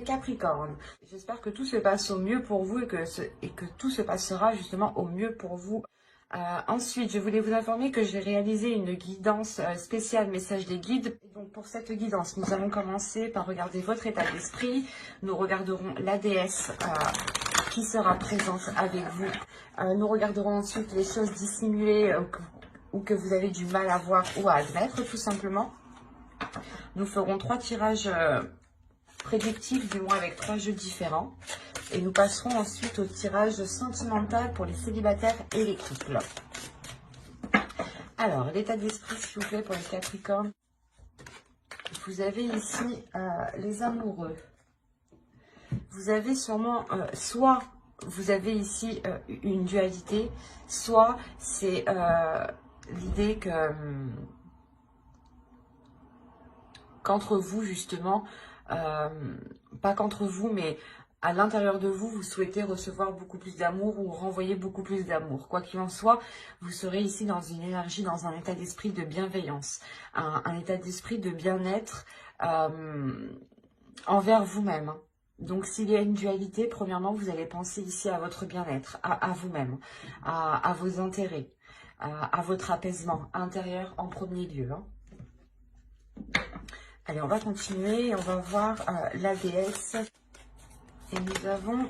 Capricorne, j'espère que tout se passe au mieux pour vous et que tout se passera justement au mieux pour vous. Ensuite, je voulais vous informer que j'ai réalisé une guidance spéciale message des guides. Donc pour cette guidance, nous allons commencer par regarder votre état d'esprit. Nous regarderons la déesse qui sera présente avec vous. Nous regarderons ensuite les choses dissimulées ou que vous avez du mal à voir ou à admettre, tout simplement. Nous ferons 3 tirages prédictif, du moins avec 3 jeux différents. Et nous passerons ensuite au tirage sentimental pour les célibataires et les couples. Alors, l'état d'esprit, s'il vous plaît, pour les Capricornes. Vous avez ici les amoureux. Vous avez sûrement, soit vous avez ici une dualité, soit c'est l'idée que qu'entre vous, justement, pas qu'entre vous, mais à l'intérieur de vous, vous souhaitez recevoir beaucoup plus d'amour ou renvoyer beaucoup plus d'amour. Quoi qu'il en soit, vous serez ici dans une énergie, dans un état d'esprit de bienveillance, un état d'esprit de bien-être envers vous-même. Donc, s'il y a une dualité, premièrement, vous allez penser ici à votre bien-être, à vous-même, à vos intérêts, à votre apaisement intérieur en premier lieu. Allez, on va continuer, on va voir la déesse. Et nous avons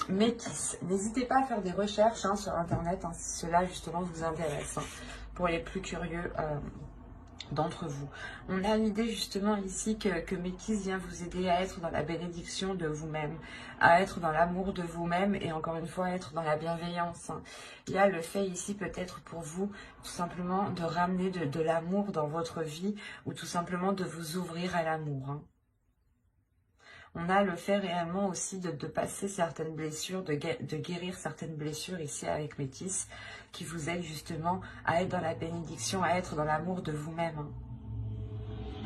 Métis. N'hésitez pas à faire des recherches sur Internet, si cela justement vous intéresse, pour les plus curieux d'entre vous. On a l'idée justement ici que Métis vient vous aider à être dans la bénédiction de vous-même, à être dans l'amour de vous-même et encore une fois, être dans la bienveillance. Il y a le fait ici peut-être pour vous tout simplement de ramener de l'amour dans votre vie ou tout simplement de vous ouvrir à l'amour. On a le fait réellement aussi de passer certaines blessures, de guérir certaines blessures ici avec Métis, qui vous aide justement à être dans la bénédiction, à être dans l'amour de vous-même.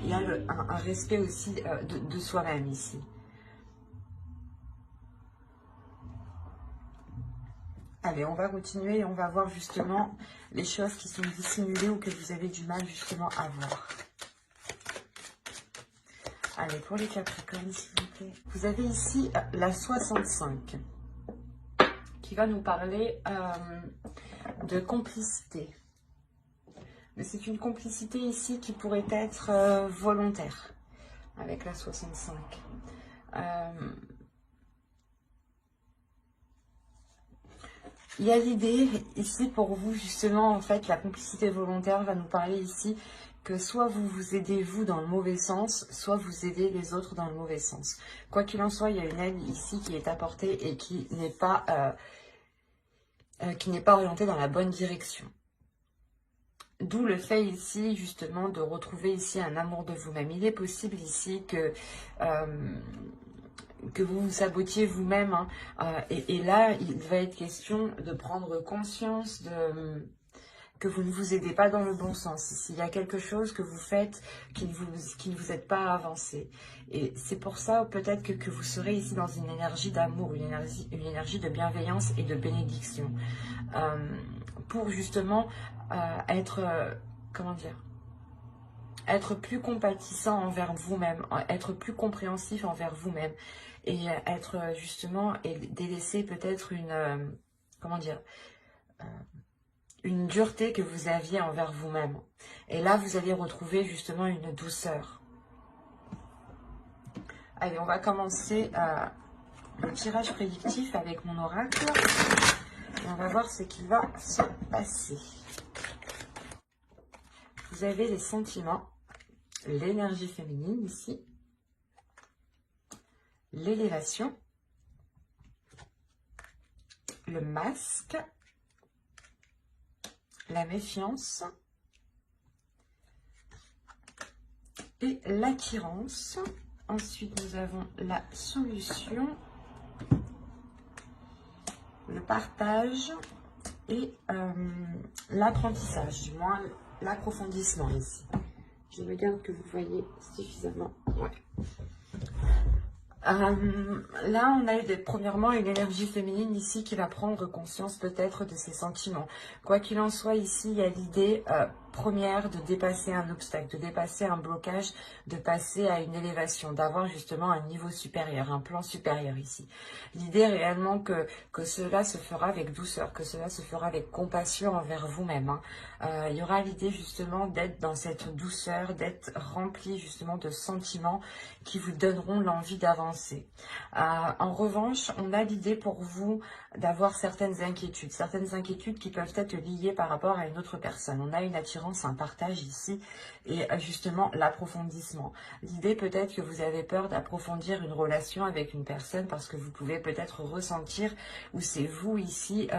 Il y a un respect aussi de soi-même ici. Allez, on va continuer et on va voir justement les choses qui sont dissimulées ou que vous avez du mal justement à voir. Allez, pour les Capricornes, s'il vous plaît. Vous avez ici la 65 qui va nous parler de complicité. Mais c'est une complicité ici qui pourrait être volontaire avec la 65. Il y a l'idée ici pour vous, justement, en fait, la complicité volontaire va nous parler ici que soit vous vous aidez vous dans le mauvais sens, soit vous aidez les autres dans le mauvais sens. Quoi qu'il en soit, il y a une aide ici qui est apportée et qui n'est pas orientée dans la bonne direction. D'où le fait ici, justement, de retrouver ici un amour de vous-même. Il est possible ici que vous vous sabotiez vous-même. Et là, il va être question de prendre conscience que vous ne vous aidez pas dans le bon sens. S'il y a quelque chose que vous faites qui ne vous aide pas à avancer. Et c'est pour ça peut-être que vous serez ici dans une énergie d'amour, une énergie de bienveillance et de bénédiction. Pour justement être, comment dire, être plus compatissant envers vous-même, être plus compréhensif envers vous-même et être justement et délaisser peut-être une, comment dire, une dureté que vous aviez envers vous-même. Et là, vous allez retrouver justement une douceur. Allez, on va commencer le tirage prédictif avec mon oracle. Et on va voir ce qui va se passer. Vous avez les sentiments, l'énergie féminine ici, l'élévation, le masque, la méfiance et l'attirance. Ensuite, nous avons la solution, le partage et l'apprentissage, du moins l'approfondissement ici. Je regarde que vous voyez suffisamment. Ouais. Là, on a premièrement une énergie féminine ici qui va prendre conscience peut-être de ses sentiments. Quoi qu'il en soit, ici, il y a l'idée première de dépasser un obstacle, de dépasser un blocage, de passer à une élévation, d'avoir justement un niveau supérieur, un plan supérieur ici. L'idée réellement que cela se fera avec douceur, que cela se fera avec compassion envers vous-même. Hein. Il y aura l'idée justement d'être dans cette douceur, d'être rempli justement de sentiments qui vous donneront l'envie d'avancer. En revanche, on a l'idée pour vous d'avoir certaines inquiétudes qui peuvent être liées par rapport à une autre personne. On a une attirance, un partage ici et justement l'approfondissement. L'idée peut-être que vous avez peur d'approfondir une relation avec une personne parce que vous pouvez peut-être ressentir, ou c'est vous ici,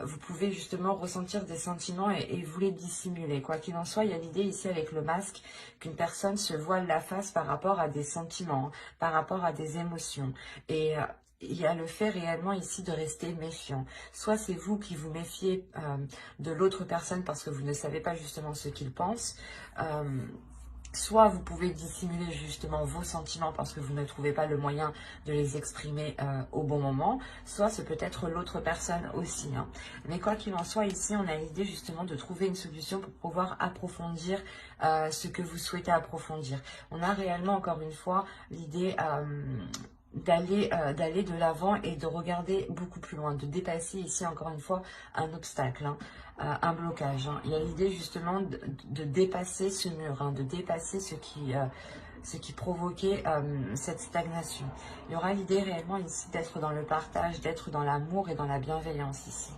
vous pouvez justement ressentir des sentiments et vous les dissimuler. Quoi qu'il en soit, il y a l'idée ici avec le masque qu'une personne se voile la face par rapport à des sentiments, par rapport à des émotions. Et il y a le fait réellement ici de rester méfiant. Soit c'est vous qui vous méfiez de l'autre personne parce que vous ne savez pas justement ce qu'il pense. Soit vous pouvez dissimuler justement vos sentiments parce que vous ne trouvez pas le moyen de les exprimer au bon moment. Soit c'est peut-être l'autre personne aussi. Hein. Mais quoi qu'il en soit, ici, on a l'idée justement de trouver une solution pour pouvoir approfondir ce que vous souhaitez approfondir. On a réellement, encore une fois, l'idée d'aller de l'avant et de regarder beaucoup plus loin, de dépasser ici encore une fois un obstacle, hein, un blocage. Hein. Il y a l'idée justement de dépasser ce mur, hein, de dépasser ce qui provoquait cette stagnation. Il y aura l'idée réellement ici d'être dans le partage, d'être dans l'amour et dans la bienveillance ici.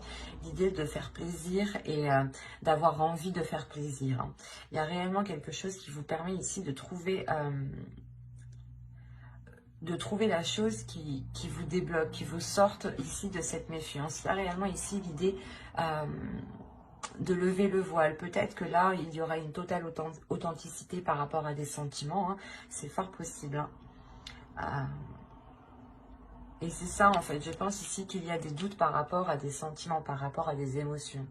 L'idée de faire plaisir et d'avoir envie de faire plaisir. Hein. Il y a réellement quelque chose qui vous permet ici de trouver la chose qui vous débloque, qui vous sorte ici de cette méfiance. Il y a réellement ici l'idée de lever le voile. Peut-être que là, il y aura une totale authenticité par rapport à des sentiments. Hein. C'est fort possible. Hein. Et c'est ça, en fait. Je pense ici qu'il y a des doutes par rapport à des sentiments, par rapport à des émotions.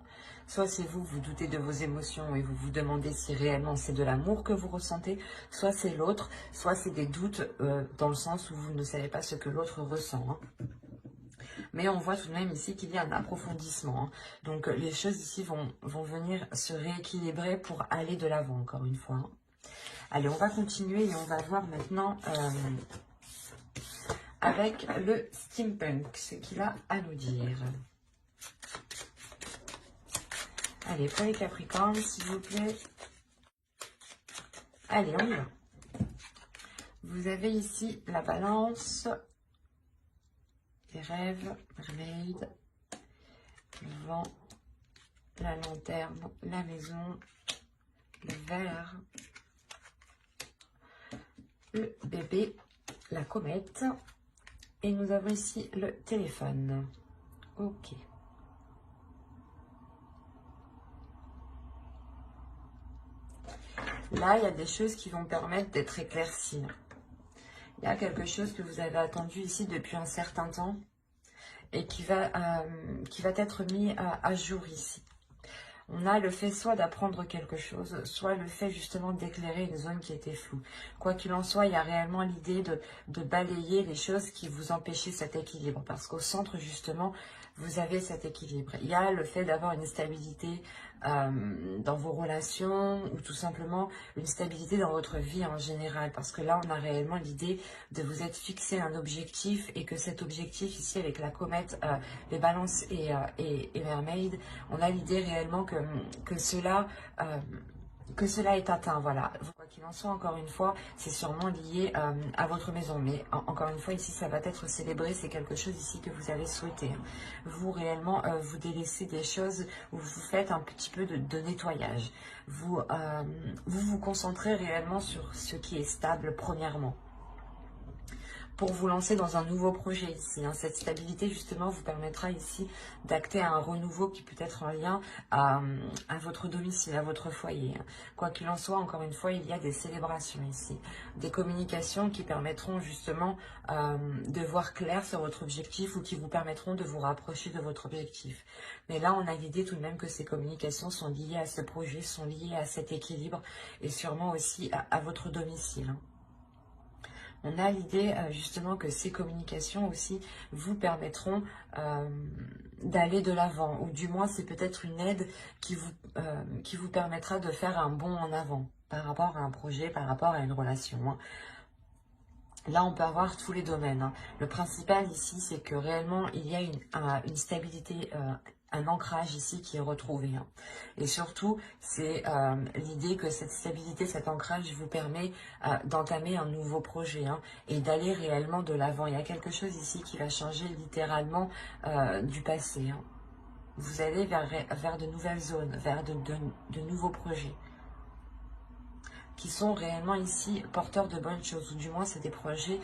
Soit c'est vous, vous doutez de vos émotions et vous vous demandez si réellement c'est de l'amour que vous ressentez. Soit c'est l'autre, soit c'est des doutes dans le sens où vous ne savez pas ce que l'autre ressent. Hein. Mais on voit tout de même ici qu'il y a un approfondissement. Hein. Donc les choses ici vont venir se rééquilibrer pour aller de l'avant, encore une fois. Hein. Allez, on va continuer et on va voir maintenant avec le steampunk, ce qu'il a à nous dire. Allez, pour les Capricornes, s'il vous plaît. Allez, on y va. Vous avez ici la balance, les rêves, mermaid, le vent, la lanterne, la maison, le verre, le bébé, la comète. Et nous avons ici le téléphone. Ok. Là, il y a des choses qui vont permettre d'être éclaircies. Il y a quelque chose que vous avez attendu ici depuis un certain temps et qui va être mis à jour ici. On a le fait soit d'apprendre quelque chose, soit le fait justement d'éclairer une zone qui était floue. Quoi qu'il en soit, il y a réellement l'idée de balayer les choses qui vous empêchaient cet équilibre. Parce qu'au centre, justement, vous avez cet équilibre. Il y a le fait d'avoir une stabilité dans vos relations ou tout simplement une stabilité dans votre vie en général. Parce que là, on a réellement l'idée de vous être fixé un objectif et que cet objectif ici avec la comète, les balances et mermaid, on a l'idée réellement que cela est atteint, voilà. Quoi qu'il en soit, encore une fois, c'est sûrement lié à votre maison. Mais encore une fois, ici, ça va être célébré. C'est quelque chose ici que vous avez souhaité. Vous, réellement, vous délaissez des choses où vous faites un petit peu de nettoyage. Vous vous concentrez réellement sur ce qui est stable, premièrement, pour vous lancer dans un nouveau projet ici. Hein. Cette stabilité, justement, vous permettra ici d'acter à un renouveau qui peut être en lien à votre domicile, à votre foyer. Quoi qu'il en soit, encore une fois, il y a des célébrations ici. Des communications qui permettront justement de voir clair sur votre objectif ou qui vous permettront de vous rapprocher de votre objectif. Mais là, on a l'idée tout de même que ces communications sont liées à ce projet, sont liées à cet équilibre et sûrement aussi à votre domicile. Hein. On a l'idée justement que ces communications aussi vous permettront d'aller de l'avant, ou du moins c'est peut-être une aide qui vous permettra de faire un bond en avant par rapport à un projet, par rapport à une relation, hein. Là, on peut avoir tous les domaines, hein. Le principal ici, c'est que réellement, il y a une stabilité, un ancrage ici qui est retrouvé, hein. Et surtout, c'est l'idée que cette stabilité, cet ancrage vous permet d'entamer un nouveau projet, hein, et d'aller réellement de l'avant. Il y a quelque chose ici qui va changer littéralement du passé, hein. Vous allez vers de nouvelles zones, vers de nouveaux projets qui sont réellement ici porteurs de bonnes choses, ou du moins c'est des projets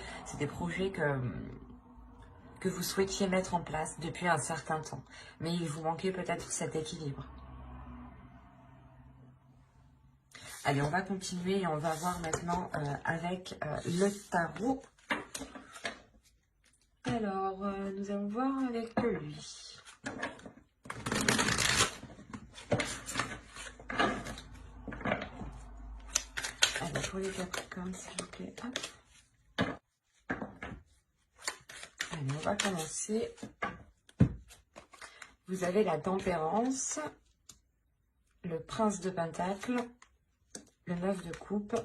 que vous souhaitiez mettre en place depuis un certain temps, mais il vous manquait peut-être cet équilibre. Allez, on va continuer et on va voir maintenant avec le tarot. Alors, nous allons voir avec lui. Allez, pour les Capricornes, s'il vous plaît. Hop. Allez, on va commencer. Vous avez la tempérance, le prince de Pentacle, le 9 de coupe,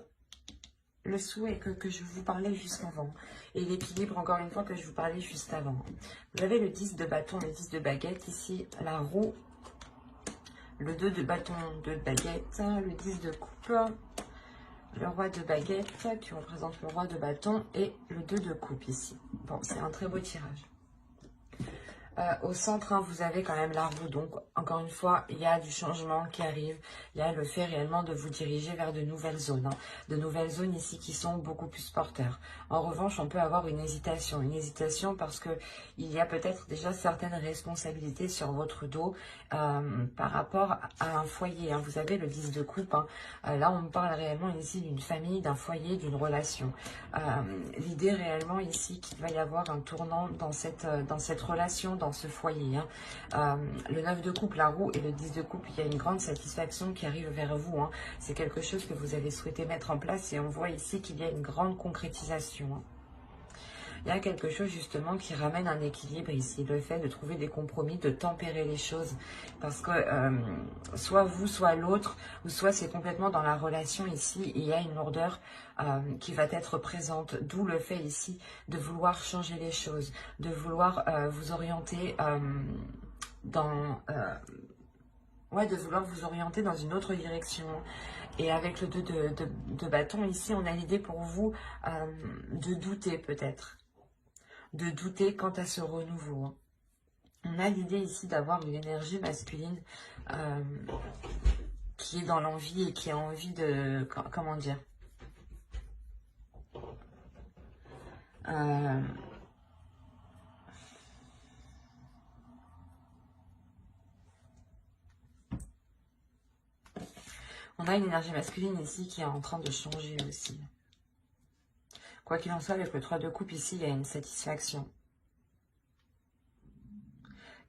le souhait que je vous parlais juste avant, et l'équilibre, encore une fois, que je vous parlais juste avant. Vous avez le 10 de bâton, le 10 de baguette, ici, la roue, le 2 de bâton, 2 de baguette, le 10 de coupe, le roi de baguette, qui représente le roi de bâton, et le 2 de coupe, ici. Bon, c'est un très beau tirage. Au centre, hein, vous avez quand même la roue. Donc, encore une fois, il y a du changement qui arrive. Il y a le fait réellement de vous diriger vers de nouvelles zones, hein. De nouvelles zones ici qui sont beaucoup plus porteurs. En revanche, on peut avoir une hésitation. Une hésitation parce que il y a peut-être déjà certaines responsabilités sur votre dos par rapport à un foyer, hein. Vous avez le 10 de coupe, hein. Là, on parle réellement ici d'une famille, d'un foyer, d'une relation. L'idée réellement ici qu'il va y avoir un tournant dans cette relation, dans ce foyer, hein. Le 9 de coupe, la roue, et le 10 de coupe, il y a une grande satisfaction qui arrive vers vous, hein. C'est quelque chose que vous avez souhaité mettre en place et on voit ici qu'il y a une grande concrétisation, hein. Il y a quelque chose justement qui ramène un équilibre ici, le fait de trouver des compromis, de tempérer les choses, parce que soit vous, soit l'autre, ou soit c'est complètement dans la relation ici, il y a une lourdeur qui va être présente, d'où le fait ici de vouloir changer les choses, de vouloir vous orienter de vouloir vous orienter dans une autre direction. Et avec le 2 de bâton, ici, on a l'idée pour vous de douter peut-être. De douter quant à ce renouveau, hein. On a l'idée ici d'avoir une énergie masculine qui est dans l'envie et qui a envie de... Comment dire, on a une énergie masculine ici qui est en train de changer aussi. Quoi qu'il en soit, avec le 3 de coupe ici, il y a une satisfaction.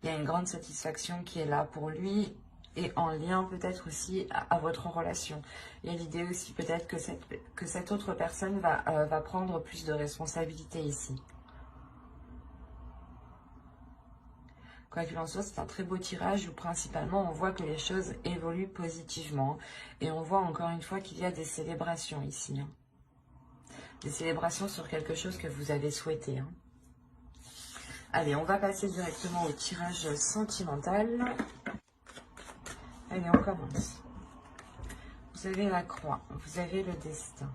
Il y a une grande satisfaction qui est là pour lui et en lien peut-être aussi à votre relation. Il y a l'idée aussi peut-être que cette autre personne va prendre plus de responsabilités ici. Quoi qu'il en soit, c'est un très beau tirage où principalement on voit que les choses évoluent positivement. Et on voit encore une fois qu'il y a des célébrations ici, hein. Des célébrations sur quelque chose que vous avez souhaité, hein. Allez, on va passer directement au tirage sentimental. Allez, on commence. Vous avez la croix, vous avez le destin,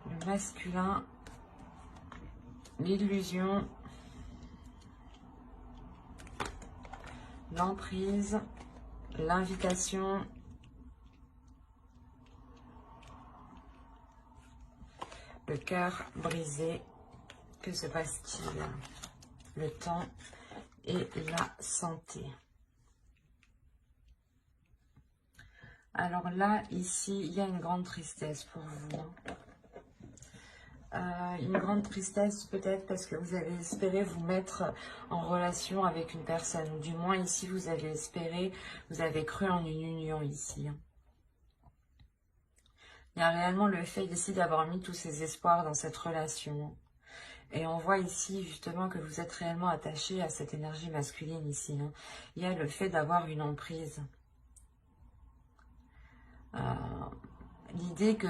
le masculin, l'illusion, l'emprise, l'invitation, le cœur brisé. Que se passe-t-il? Le temps et la santé. Alors là, ici, il y a une grande tristesse pour vous, hein. Une grande tristesse peut-être parce que vous avez espéré vous mettre en relation avec une personne. Ou du moins ici, vous avez espéré, vous avez cru en une union ici, hein. Il y a réellement le fait ici d'avoir mis tous ses espoirs dans cette relation. Et on voit ici justement que vous êtes réellement attaché à cette énergie masculine ici. Il y a le fait d'avoir une emprise. L'idée que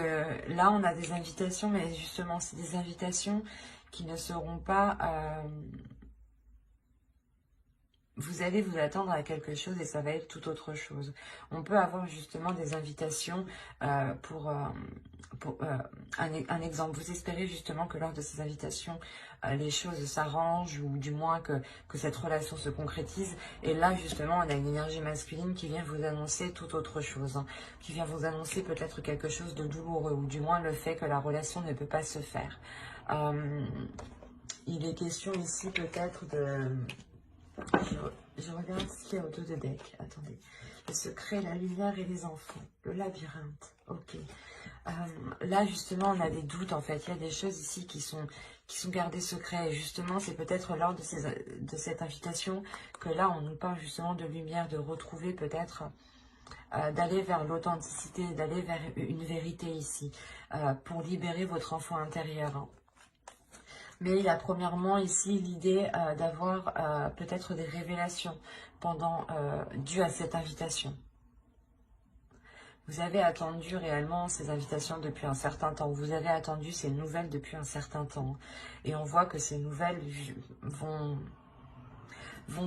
là on a des invitations, mais justement c'est des invitations qui ne seront pas... vous allez vous attendre à quelque chose et ça va être tout autre chose. On peut avoir justement des invitations pour un exemple. Vous espérez justement que lors de ces invitations, les choses s'arrangent ou du moins que cette relation se concrétise. Et là, justement, on a une énergie masculine qui vient vous annoncer tout autre chose. Qui vient vous annoncer peut-être quelque chose de douloureux ou du moins le fait que la relation ne peut pas se faire. Il est question ici peut-être de... Je regarde ce qu'il y a autour de deck. Attendez. Le secret, la lumière et les enfants. Le labyrinthe. Ok. Là, justement, on a des doutes, en fait. Il y a des choses ici qui sont gardées secrets. Et justement, c'est peut-être lors de cette invitation que là, on nous parle justement de lumière, de retrouver peut-être... d'aller vers l'authenticité, d'aller vers une vérité ici. Pour libérer votre enfant intérieur. Mais il y a premièrement ici l'idée d'avoir peut-être des révélations dues à cette invitation. Vous avez attendu réellement ces invitations depuis un certain temps. Vous avez attendu ces nouvelles depuis un certain temps. Et on voit que ces nouvelles vont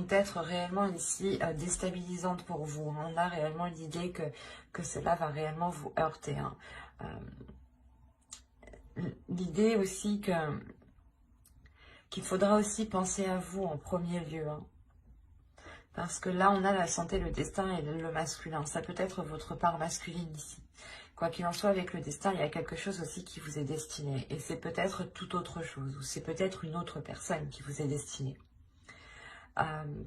être réellement ici déstabilisantes pour vous. On a réellement l'idée que cela va réellement vous heurter. L'idée aussi qu'il faudra aussi penser à vous en premier lieu. Parce que là, on a la santé, le destin et le masculin. Ça peut être votre part masculine ici. Quoi qu'il en soit, avec le destin, il y a quelque chose aussi qui vous est destiné. Et c'est peut-être tout autre chose. Ou c'est peut-être une autre personne qui vous est destinée.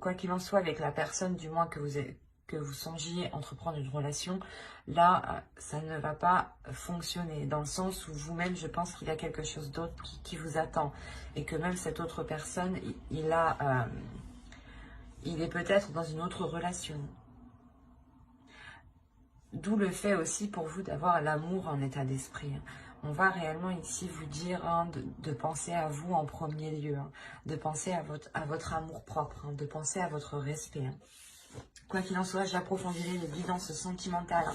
Quoi qu'il en soit, avec la personne, du moins que vous songiez entreprendre une relation, là, ça ne va pas fonctionner. Dans le sens où vous-même, je pense qu'il y a quelque chose d'autre qui vous attend. Et que même cette autre personne, il est peut-être dans une autre relation. D'où le fait aussi pour vous d'avoir l'amour en état d'esprit. On va réellement ici vous dire de penser à vous en premier lieu. De penser à votre amour propre. De penser à votre respect. Quoi qu'il en soit, j'approfondirai les guidances sentimentales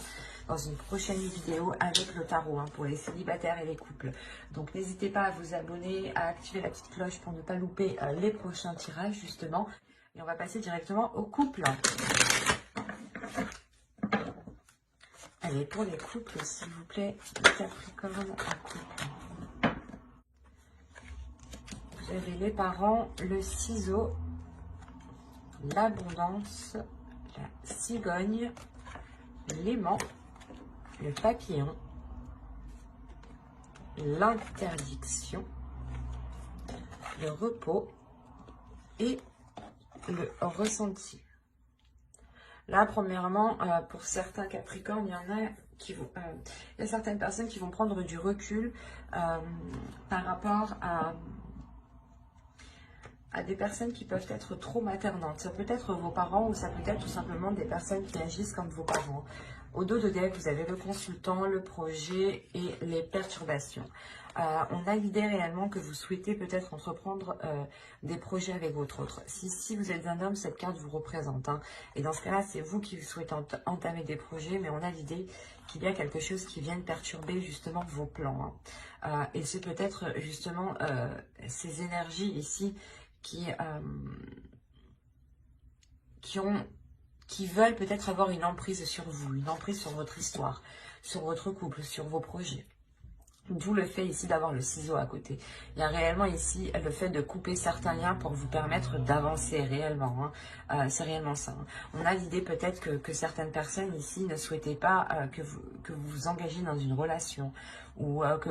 dans une prochaine vidéo avec le tarot pour les célibataires et les couples. Donc n'hésitez pas à vous abonner, à activer la petite cloche pour ne pas louper les prochains tirages justement. Et on va passer directement au couple. Allez, pour les couples, s'il vous plaît, Capricorne en couple. Vous avez les parents, le ciseau, l'abondance, la cigogne, l'aimant, le papillon, l'interdiction, le repos et le ressenti. Là, premièrement, pour certains Capricornes, il y a certaines personnes qui vont prendre du recul par rapport à des personnes qui peuvent être trop maternantes. Ça peut être vos parents ou ça peut être tout simplement des personnes qui agissent comme vos parents. Au dos de deck, vous avez le consultant, le projet et les perturbations. On a l'idée réellement que vous souhaitez peut-être entreprendre des projets avec votre autre. Si vous êtes un homme, cette carte vous représente. Et dans ce cas-là, c'est vous qui souhaitez entamer des projets, mais on a l'idée qu'il y a quelque chose qui vient perturber justement vos plans. Et c'est peut-être justement ces énergies ici qui veulent peut-être avoir une emprise sur vous, une emprise sur votre histoire, sur votre couple, sur vos projets. D'où le fait ici d'avoir le ciseau à côté. Il y a réellement ici le fait de couper certains liens pour vous permettre d'avancer réellement. C'est réellement ça. On a l'idée peut-être que certaines personnes ici ne souhaitaient pas que vous vous engagiez dans une relation ou que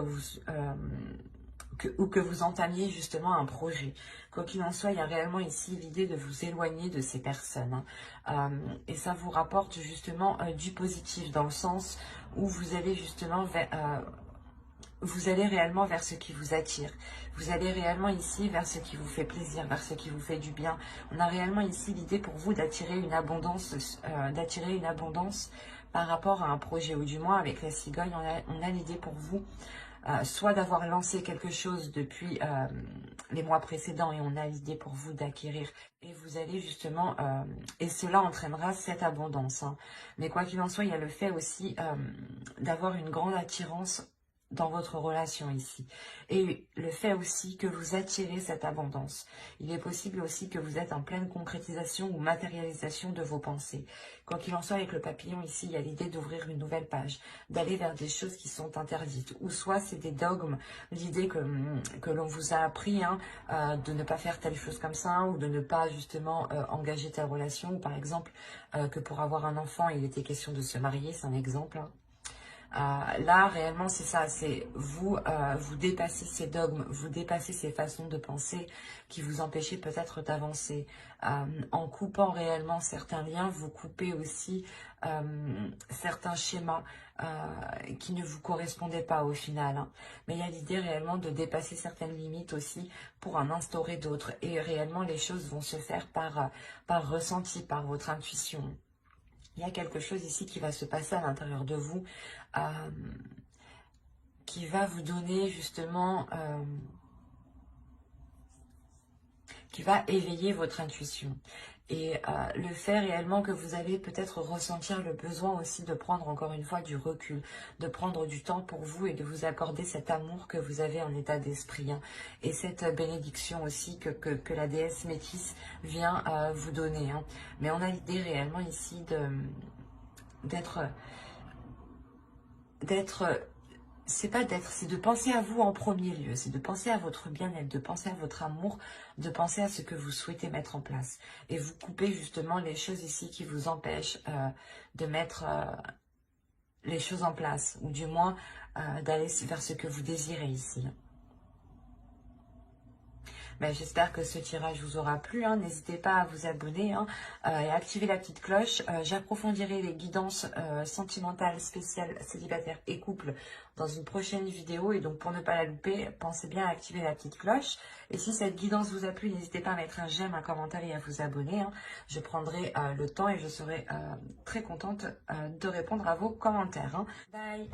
vous entamiez justement un projet. Quoi qu'il en soit, il y a réellement ici l'idée de vous éloigner de ces personnes. Et ça vous rapporte justement du positif dans le sens où vous allez justement vous allez réellement vers ce qui vous attire. Vous allez réellement ici vers ce qui vous fait plaisir, vers ce qui vous fait du bien. On a réellement ici l'idée pour vous d'attirer une abondance par rapport à un projet, ou du moins avec la cigogne, on a l'idée pour vous, soit d'avoir lancé quelque chose depuis les mois précédents et on a l'idée pour vous d'acquérir et vous allez justement, et cela entraînera cette abondance. Hein. Mais quoi qu'il en soit, il y a le fait aussi d'avoir une grande attirance dans votre relation ici. Et le fait aussi que vous attirez cette abondance. Il est possible aussi que vous êtes en pleine concrétisation ou matérialisation de vos pensées. Quoi qu'il en soit, avec le papillon ici, il y a l'idée d'ouvrir une nouvelle page, d'aller vers des choses qui sont interdites. Ou soit c'est des dogmes, l'idée que l'on vous a appris hein, de ne pas faire telle chose comme ça, ou de ne pas justement engager telle relation. Ou par exemple, que pour avoir un enfant, il était question de se marier, c'est un exemple. Hein. Là, réellement, c'est ça, c'est vous, vous dépassez ces dogmes, vous dépassez ces façons de penser qui vous empêchaient peut-être d'avancer. En coupant réellement certains liens, vous coupez aussi certains schémas qui ne vous correspondaient pas au final. Hein. Mais il y a l'idée réellement de dépasser certaines limites aussi pour en instaurer d'autres. Et réellement, les choses vont se faire par ressenti, par votre intuition. Il y a quelque chose ici qui va se passer à l'intérieur de vous, qui va vous donner justement, qui va éveiller votre intuition. Et le fait réellement que vous allez peut-être ressentir le besoin aussi de prendre encore une fois du recul, de prendre du temps pour vous et de vous accorder cet amour que vous avez en état d'esprit. Hein, et cette bénédiction aussi que la déesse métisse vient vous donner. Hein. Mais on a l'idée réellement ici d'être, c'est pas d'être, c'est de penser à vous en premier lieu, c'est de penser à votre bien-être, de penser à votre amour, de penser à ce que vous souhaitez mettre en place. Et vous coupez justement les choses ici qui vous empêchent de mettre les choses en place, ou du moins d'aller vers ce que vous désirez ici. Ben, j'espère que ce tirage vous aura plu. Hein. N'hésitez pas à vous abonner hein, et à activer la petite cloche. J'approfondirai les guidances sentimentales spéciales célibataires et couples dans une prochaine vidéo. Et donc, pour ne pas la louper, pensez bien à activer la petite cloche. Et si cette guidance vous a plu, n'hésitez pas à mettre un j'aime, un commentaire et à vous abonner. Hein. Je prendrai le temps et je serai très contente de répondre à vos commentaires. Hein. Bye!